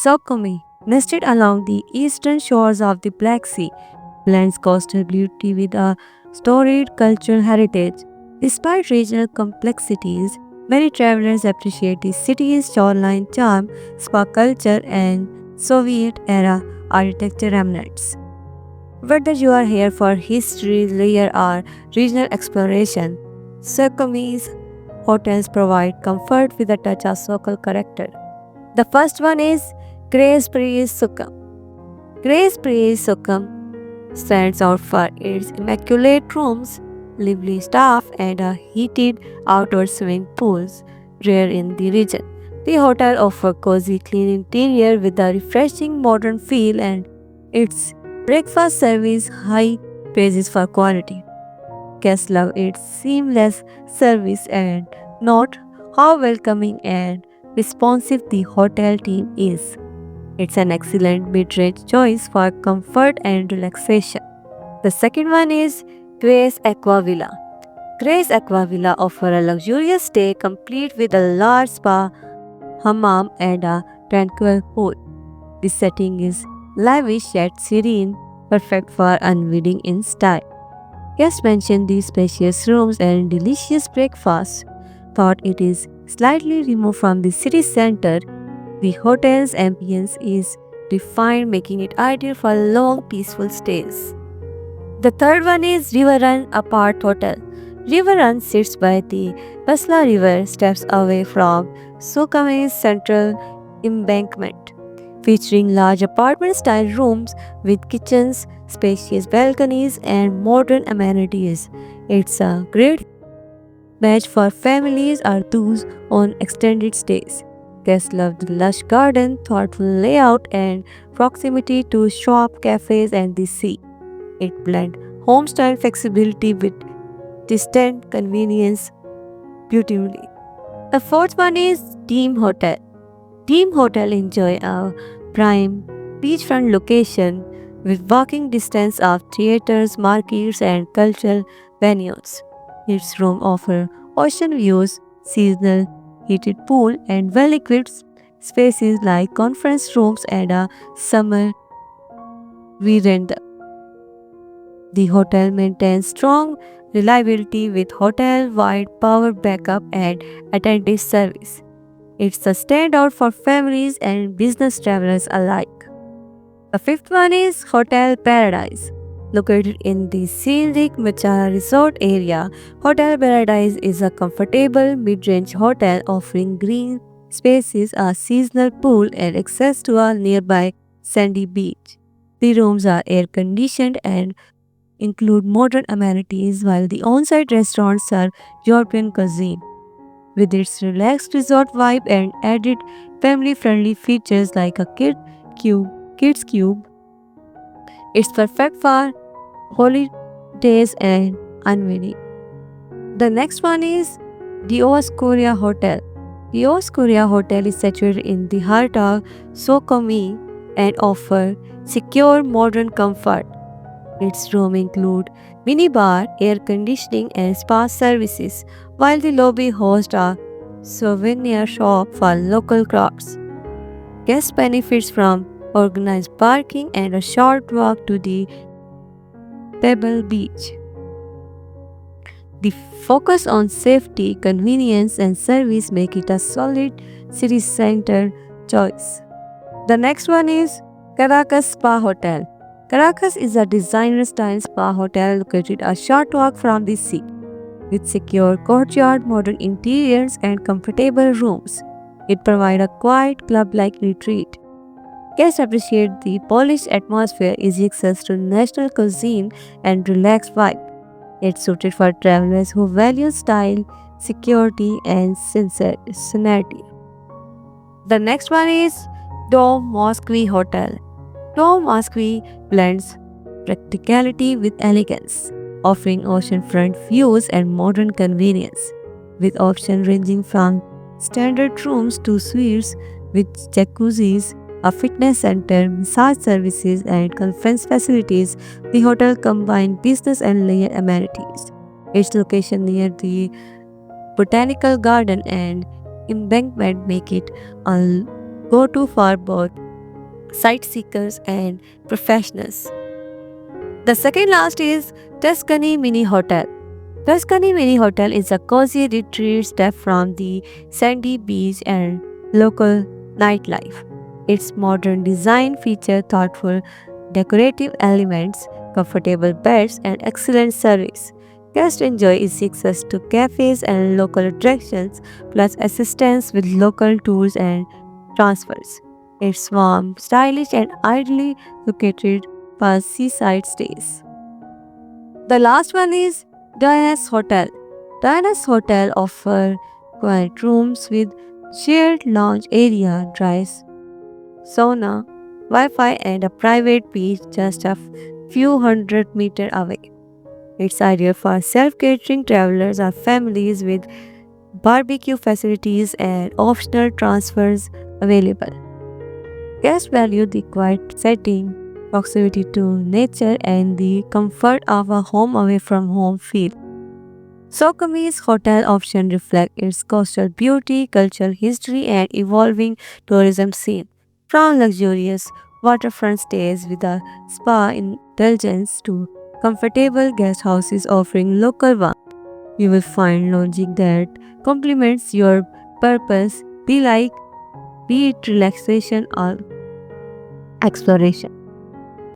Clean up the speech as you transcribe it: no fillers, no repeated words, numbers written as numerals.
Sukhumi, nested along the eastern shores of the Black Sea, blends coastal beauty with a storied cultural heritage. Despite regional complexities, many travelers appreciate the city's shoreline charm, spa culture, and Soviet era architecture remnants. Whether you are here for history, layer, or regional exploration, Sukumi's hotels provide comfort with a touch of local character. The first one is Grace Breeze Sukhum. Grace Breeze Sukhum stands out for its immaculate rooms, lively staff, and a heated outdoor swimming pools, rare in the region. The hotel offers cozy, clean interior with a refreshing modern feel, and its breakfast service high praises for quality. Guests love its seamless service and note how welcoming and responsive the hotel team is. It's an excellent mid-range choice for comfort and relaxation. The second one is Grace Aqua Villa. Grace Aqua Villa offers a luxurious stay complete with a large spa, hammam, and a tranquil pool. The setting is lavish yet serene, perfect for unwinding in style. Guests mentioned the spacious rooms and delicious breakfast. Thought it is slightly removed from the city center, the hotel's ambience is refined, making it ideal for long, peaceful stays. The third one is River Run Apart Hotel. River Run sits by the Basla River, steps away from Sukhum's central embankment, featuring large apartment-style rooms with kitchens, spacious balconies, and modern amenities. It's a great match for families or those on extended stays. Guests love the lush garden, thoughtful layout, and proximity to shop, cafes, and the sea. It blends home-style flexibility with distant convenience beautifully. The fourth one is Team Hotel. Team Hotel enjoy a prime beachfront location with walking distance of theaters, markets, and cultural venues. Its room offer ocean views, seasonal heated pool, and well-equipped spaces like conference rooms and a summer veranda. The hotel maintains strong reliability with hotel-wide power backup and attentive service. It's a standout for families and business travelers alike. The fifth one is Hotel Paradise. Located in the scenic Machara Resort area, Hotel Paradise is a comfortable mid-range hotel offering green spaces, a seasonal pool, and access to a nearby sandy beach. The rooms are air-conditioned and include modern amenities, while the on-site restaurants serve European cuisine. With its relaxed resort vibe and added family-friendly features like a kids cube, it's perfect for holidays and unwinding. The next one is Dioscoria Hotel. Dioscoria Hotel is situated in the heart of Sukhumi and offers secure modern comfort. Its rooms include minibar, air conditioning, and spa services, while the lobby hosts a souvenir shop for local crafts. Guest benefits from organized parking and a short walk to the Pebble Beach. The focus on safety, convenience, and service make it a solid city center choice. The next one is Caracas Spa Hotel. Caracas is a designer-style spa hotel located a short walk from the sea, with secure courtyard, modern interiors, and comfortable rooms. It provides a quiet club-like retreat. Guests appreciate the polished atmosphere, easy access to national cuisine, and relaxed vibe. It's suited for travelers who value style, security, and sincerity. The next one is Dom Mosque Hotel. Dom Mosque blends practicality with elegance, offering oceanfront views and modern convenience, with options ranging from standard rooms to suites with jacuzzis, a fitness center, massage services, and conference facilities. The hotel combines business and leisure amenities. Its location near the botanical garden and embankment make it a go-to for both sightseekers, and professionals. The second last is Tuscany Mini Hotel. Tuscany Mini Hotel is a cozy retreat step from the sandy beach and local nightlife. Its modern design features thoughtful decorative elements, comfortable beds, and excellent service. Guests enjoy easy access to cafes and local attractions, plus assistance with local tours and transfers. It's warm, stylish, and ideally located for seaside stays. The last one is Diana's Hotel. Diana's Hotel offers quiet rooms with shared lounge area, dry sauna, Wi-Fi, and a private beach just a few hundred meters away. It's ideal for self-catering travelers or families with barbecue facilities and optional transfers available. Guests value the quiet setting, proximity to nature, and the comfort of a home away from home feel. Sokomi's hotel option reflect its coastal beauty, cultural history, and evolving tourism scene. From luxurious waterfront stays with a spa indulgence to comfortable guest houses offering local warmth, you will find lodging that complements your purpose, be it relaxation or exploration.